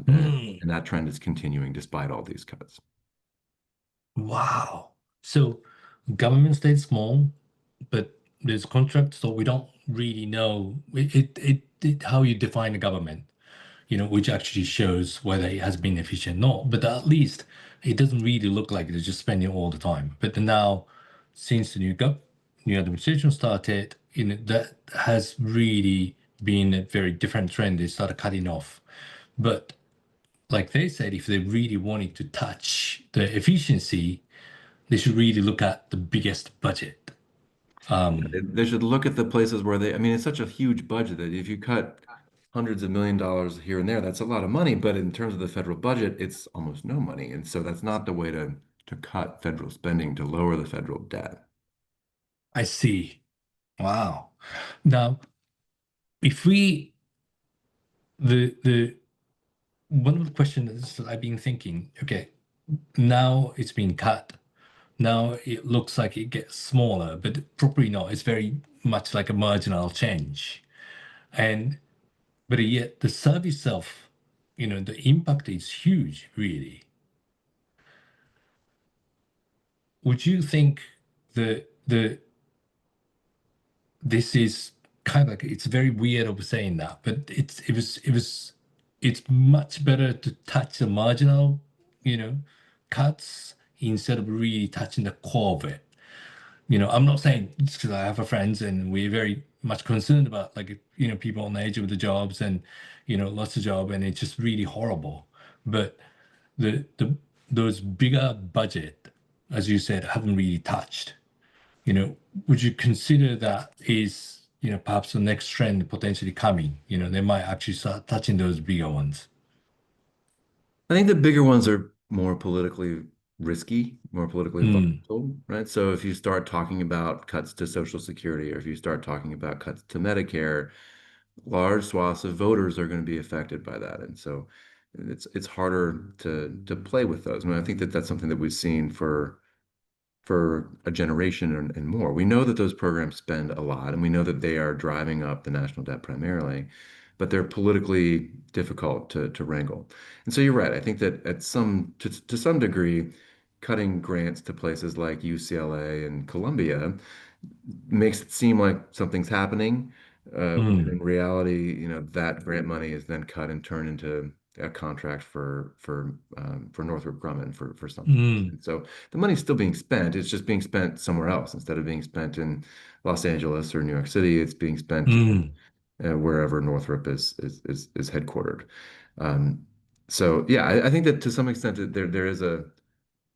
mm. And that trend is continuing despite all these cuts. Wow. So government stays small, but there's contracts, so we don't really know how you define the government, which actually shows whether it has been efficient or not. But at least it doesn't really look like they're just spending all the time. But then now, since the new administration started, that has really been a very different trend. They started cutting off. But like they said, if they really wanted to touch the efficiency, they should really look at the biggest budget. They Um, they should look at the places where I mean, it's such a huge budget that if you cut hundreds of $1 million here and there, that's a lot of money. But in terms of the federal budget, it's almost no money. And so that's not the way to cut federal spending to lower the federal debt. I see. Wow. Now, if we the one of the questions that I've been thinking, okay, now it's been cut. Now it looks like it gets smaller, but probably not. It's very much like a marginal change. And but yet the service itself, the impact is huge, really. Would you think the this is kind of like it's very weird of saying that, but it was it's much better to touch the marginal, you know, cuts instead of really touching the core of it. I'm not saying just because I have a friends and we're very much concerned about like, people on the edge of the jobs and, lots of job and it's just really horrible. But the those bigger budget, as you said, haven't really touched. You know, would you consider that is, perhaps the next trend potentially coming? They might actually start touching those bigger ones. I think the bigger ones are more politically risky, more politically Mm, volatile, right? So if you start talking about cuts to Social Security, or if you start talking about cuts to Medicare, large swaths of voters are going to be affected by that. And so it's harder to play with those. I mean, I think that that's something that we've seen for a generation and more. We know that those programs spend a lot, and we know that they are driving up the national debt primarily, but they're politically difficult to wrangle. And so you're right. I think that to some degree, cutting grants to places like UCLA and Columbia makes it seem like something's happening, when mm, in reality, that grant money is then cut and turned into a contract for Northrop Grumman for something else. mm, And so the money's still being spent. It's just being spent somewhere else instead of being spent in Los Angeles or New York City. It's being spent mm. wherever Northrop is headquartered. Um, so yeah, I think that to some extent that there is a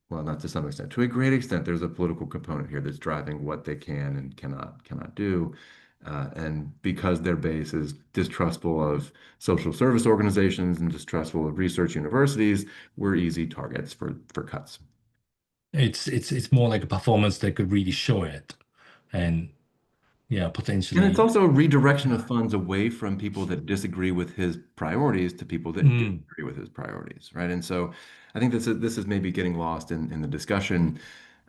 well, not to some extent, to a great extent, there's a political component here that's driving what they can and cannot do. And because their base is distrustful of social service organizations and distrustful of research universities, we're easy targets for cuts. It's more like a performance that could really show it, and yeah, And it's potentially. also a redirection of Yeah. funds away from people that disagree with his priorities to people that do Mm, agree with his priorities, right? And so I think this is maybe getting lost in the discussion.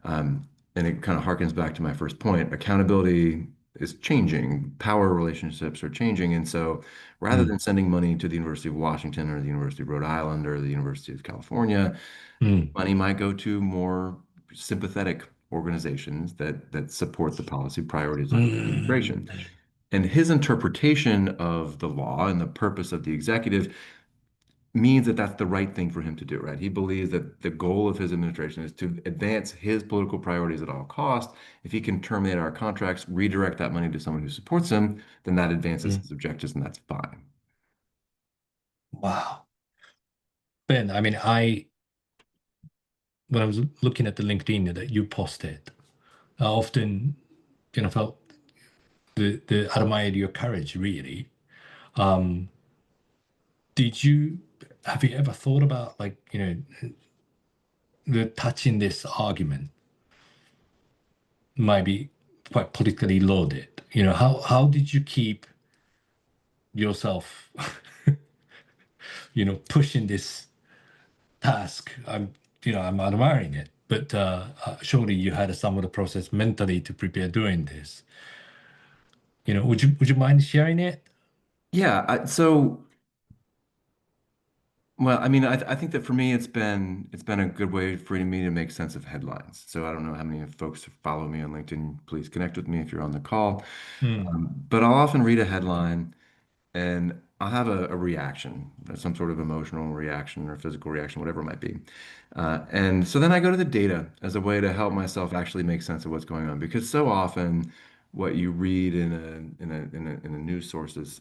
And it kind of harkens back to my first point. Accountability is changing, power relationships are changing. And so rather mm, than sending money to the University of Washington or the University of Rhode Island or the University of California, mm, money might go to more sympathetic organizations that support the policy priorities of the administration. mm, And his interpretation of the law and the purpose of the executive means that that's the right thing for him to do, right? He believes that the goal of his administration is to advance his political priorities at all costs. If he can terminate our contracts, redirect that money to someone who supports him, then that advances mm. his objectives, and that's fine. Wow. Ben, I mean, when I was looking at the LinkedIn that you posted, I often, felt the admired your courage really. Um, have you ever thought about like, the touching this argument might be quite politically loaded? How did you keep yourself, pushing this task? I'm admiring it, but surely you had some of the process mentally to prepare doing this. Would you mind sharing it? Yeah, well, I mean, I think that for me, it's been a good way for me to make sense of headlines. So I don't know how many folks follow me on LinkedIn. Please connect with me if you're on the call. Hmm. But I'll often read a headline and I'll have a reaction, some sort of emotional reaction or physical reaction, whatever it might be. And so then I go to the data as a way to help myself actually make sense of what's going on, because so often what you read in a news source is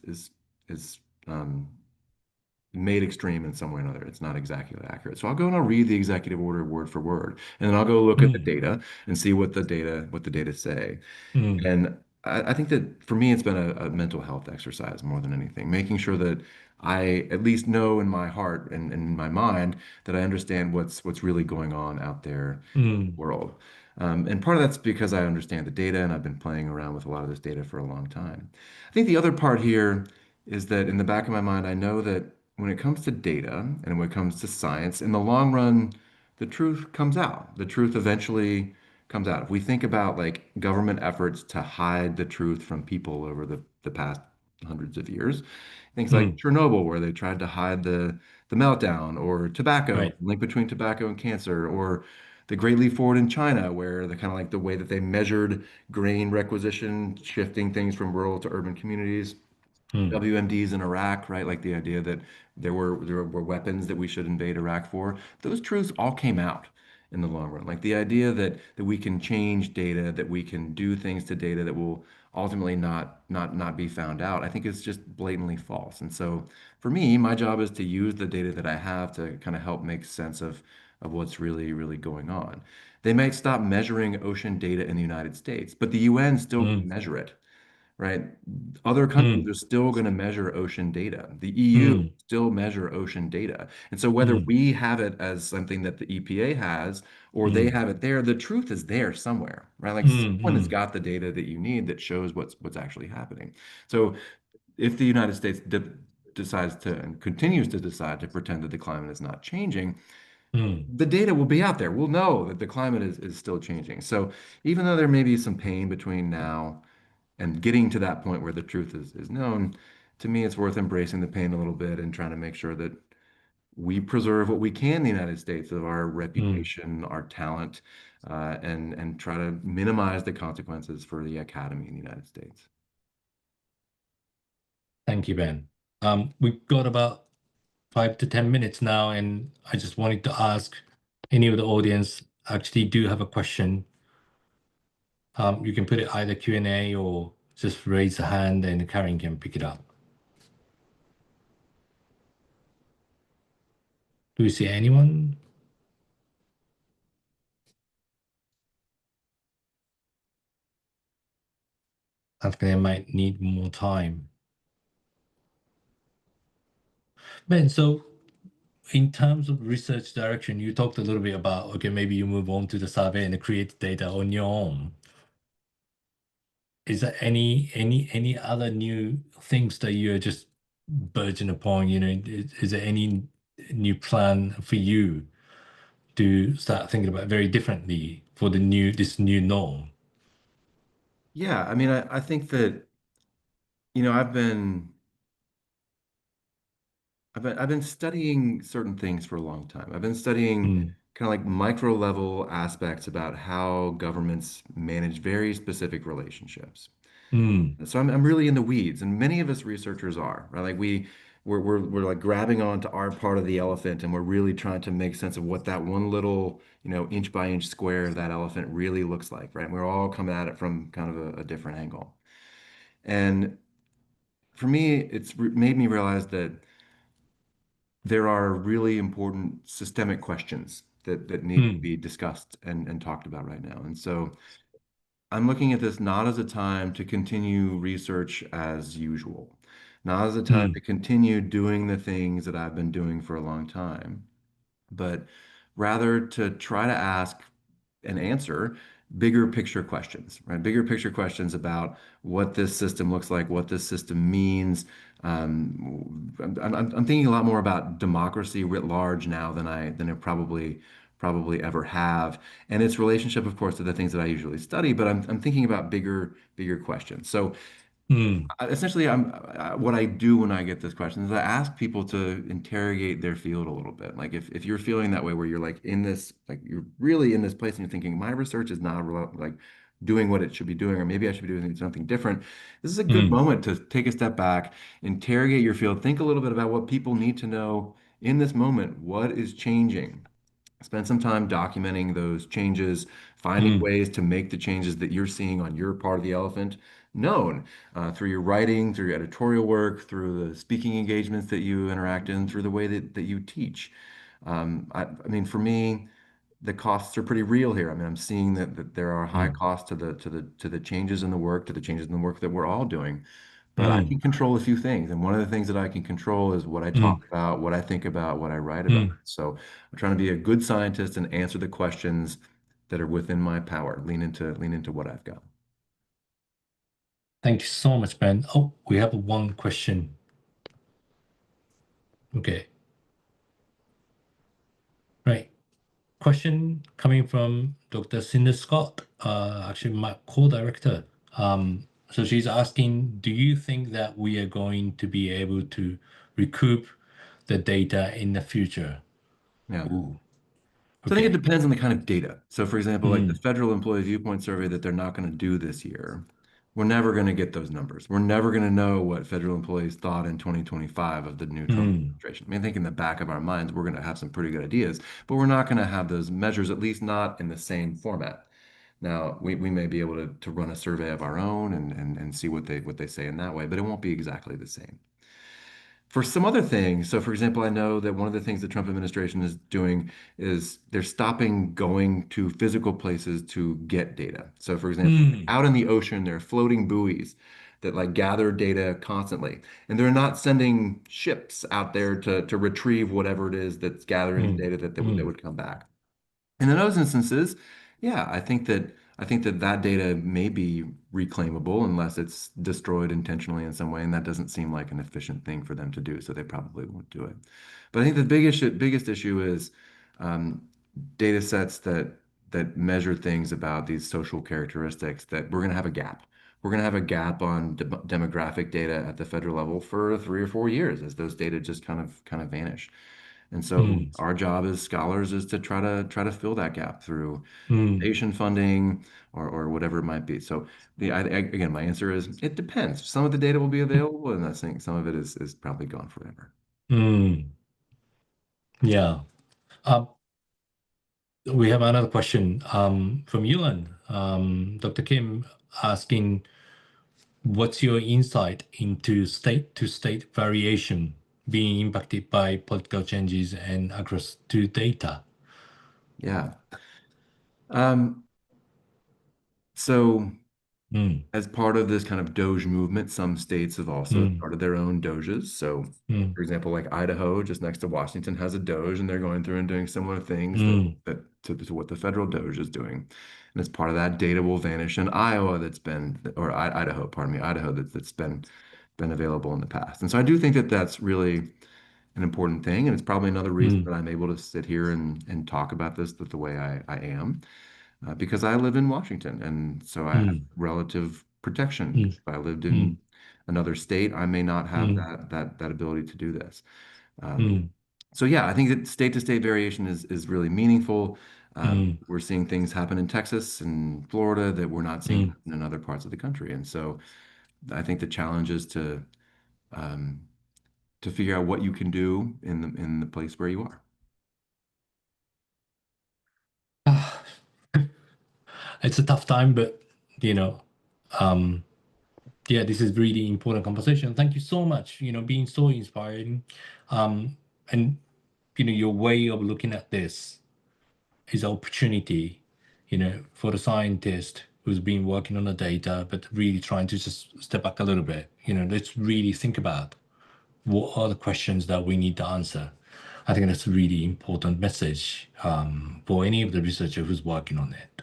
made extreme in some way or another. It's not exactly accurate. So I'll go and I'll read the executive order word for word, and then I'll go look at the Hmm. data and see what the data say. Hmm. And I think that for me, it's been a mental health exercise more than anything, making sure that I at least know in my heart and in my mind that I understand what's really going on out there in Hmm. the world. And part of that's because I understand the data and I've been playing around with a lot of this data for a long time. I think the other part here is that in the back of my mind, I know that when it comes to data and when it comes to science, in the long run, the truth comes out. The truth eventually comes out. If we think about like government efforts to hide the truth from people over the past hundreds of years, things like Hmm. Chernobyl, where they tried to hide the meltdown, or tobacco, Right. link between tobacco and cancer, or the Great Leap Forward in China, where the kind of like the way that they measured grain requisition, shifting things from rural to urban communities. mm, WMDs in Iraq, right? Like the idea that there were weapons that we should invade Iraq for. Those truths all came out in the long run. Like the idea that we can change data, that we can do things to data that will ultimately not be found out, I think is just blatantly false. And so for me, my job is to use the data that I have to kind of help make sense of what's really going on. They might stop measuring ocean data in the United States, but the UN still mm, measure it, right? Other countries mm, are still going to measure ocean data. The EU mm, still measure ocean data. And so whether mm, we have it as something that the EPA has or they mm, have it there, the truth is there somewhere, right? Like mm, someone has mm, got the data that you need that shows what's actually happening. So if the United States decides to and continues to decide to pretend that the climate is not changing, mm, the data will be out there. We'll know that the climate is still changing. So even though there may be some pain between now and getting to that point where the truth is known, to me, it's worth embracing the pain a little bit and trying to make sure that we preserve what we can in the United States of our mm. reputation, our talent, and try to minimize the consequences for the academy in the United States. Thank you, Ben. We've got about 5 to 10 minutes now, and I just wanted to ask any of the audience actually do have a question. You can put it either Q&A or just raise a hand and Karen can pick it up. Do you see anyone? I think I might need more time. Ben, so in terms of research direction, you talked a little bit about, okay, maybe you move on to the survey and create data on your own. Is there any other new things that you're just verging upon? Is there any new plan for you to start thinking about very differently for this new norm? Yeah, I mean, I think that, I've been studying certain things for a long time. I've been studying Mm, kind of like micro level aspects about how governments manage very specific relationships. mm, So I'm really in the weeds, and many of us researchers are, right? Like we're like grabbing onto our part of the elephant, and we're really trying to make sense of what that one little, inch by inch square of that elephant really looks like, right? We're all coming at it from kind of a different angle. And for me, made me realize that there are really important systemic questions that need to mm, be discussed and talked about right now. And so I'm looking at this not as a time to continue research as usual, not as a time mm, to continue doing the things that I've been doing for a long time, but rather to try to ask and answer bigger picture questions, right? Bigger picture questions about what this system looks like, what this system means. I'm thinking a lot more about democracy writ large now than I probably ever have, and its relationship, of course, to the things that I usually study. But I'm thinking about bigger questions. So mm, essentially, what I do when I get this question is I ask people to interrogate their field a little bit. Like if you're feeling that way, where you're like in this, like you're really in this place and you're thinking, my research is not like doing what it should be doing, or maybe I should be doing something different. This is a good mm, moment to take a step back, interrogate your field, think a little bit about what people need to know in this moment. What is changing? Spend some time documenting those changes, finding mm, ways to make the changes that you're seeing on your part of the elephant known through your writing, through your editorial work, through the speaking engagements that you interact in, through the way that you teach. I mean, for me, the costs are pretty real here. I mean, I'm seeing that there are high mm, costs to the changes in the work, to the changes in the work that we're all doing. But I mm, can control a few things. And one of the things that I can control is what I talk mm, about, what I think about, what I write about. mm. So I'm trying to be a good scientist and answer the questions that are within my power. Lean into what I've got. Thank you so much, Ben. Oh, we have one question. Okay, right. Question coming from Dr. Cindy Scott, actually my co-director. So she's asking, do you think that we are going to be able to recoup the data in the future? Yeah. Ooh, So I think it okay. depends on the kind of data. So for example, like the Mm, Federal Employee Viewpoint Survey that they're not going to do this year. we're never going to get those numbers. We're never going to know what federal employees thought in 2025 of the new Trump Mm, administration. I mean, I think in the back of our minds, we're going to have some pretty good ideas, but we're not going to have those measures, at least not in the same format. Now, we may be able to run a survey of our own and see what they say in that way, but it won't be exactly the same. For some other things, so for example, I know that one of the things the Trump administration is doing is they're stopping going to physical places to get data. So for example, mm, out in the ocean, there are floating buoys that like gather data constantly. And they're not sending ships out there to retrieve whatever it is that's gathering the mm, data that mm, would come back. And in those instances, yeah, I think that that data may be reclaimable unless it's destroyed intentionally in some way, and that doesn't seem like an efficient thing for them to do, so they probably won't do it. But I think the biggest issue is um, data sets that measure things about these social characteristics that we're going to have a gap. We're going to have a gap on demographic data at the federal level for 3 or 4 years as those data just kind of vanish. And so mm, our job as scholars is to try to fill that gap through mm, foundation funding or whatever it might be. So again, my answer is it depends. Some of the data will be available, and I think some of it is probably gone forever. mm. Yeah. Um, we have another question from Yulan. Dr. Kim asking, what's your insight into state-to-state variation being impacted by political changes and across to data? Yeah. Um, so Mm, as part of this kind of Doge movement, some states have also mm, started their own Doges. So, mm, for example, like Idaho, just next to Washington, has a Doge, and they're going through and doing similar things mm, to what the federal Doge is doing. And as part of that, data will vanish in Iowa that's been, or Idaho, pardon me, Idaho that's been available in the past. And so I do think that that's really an important thing, and it's probably another reason mm, that I'm able to sit here and talk about this the way I am because I live in Washington, and so I have mm, relative protection. mm, If I lived in mm, another state, I may not have mm, that ability to do this. Um, mm, so yeah, I think that state-to-state variation is really meaningful. mm, We're seeing things happen in Texas and Florida that we're not seeing mm. happen in other parts of the country, and so I think the challenge is um, to figure out what you can do in the place where you are. Ah, it's a tough time, but you know, um, yeah, this is really important conversation. Thank you so much. Being so inspiring, um, and your way of looking at this is opportunity. For the scientist who's been working on the data, but really trying to just step back a little bit. Let's really think about what are the questions that we need to answer. I think that's a really important message for any of the researcher who's working on it.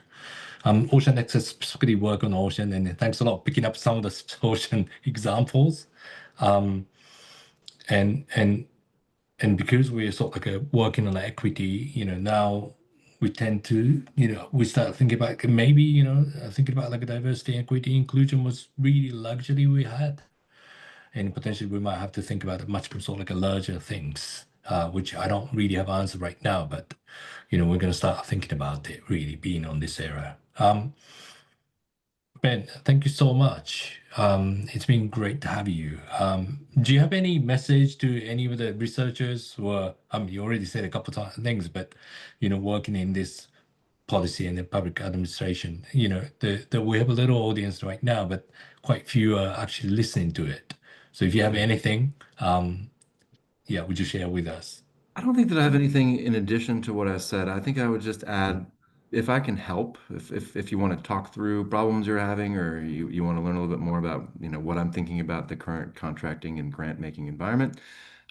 Ocean Nexus specifically work on ocean, and thanks a lot for picking up some of the ocean examples. Um, and and and because we're sort of like working on equity, now we tend to, we start thinking about maybe, thinking about like a diversity, equity, inclusion was really luxury we had, and potentially we might have to think about it much more sort of like a larger things, which I don't really have answer right now, but we're going to start thinking about it really being on this era. Ben, thank you so much. It's been great to have you. Do you have any message to any of the researchers who are, you already said a couple of things, but, working in this policy and the public administration, that we have a little audience right now, but quite few are actually listening to it. So if you have anything, yeah, would you share with us? I don't think that I have anything in addition to what I said. I think I would just add, if I can help, if you want to talk through problems you're having, or you want to learn a little bit more about, what I'm thinking about the current contracting and grant making environment,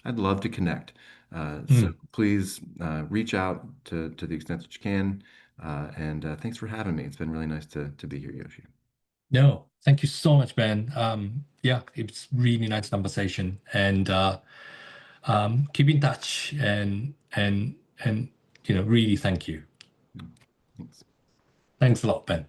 I'd love to connect. So Mm. please reach out to the extent that you can. And thanks for having me. It's been really nice to be here, Yoshi. No, thank you so much, Ben. Yeah, it's really nice conversation, and keep in touch, and really thank you. Thanks. Thanks a lot, Ben.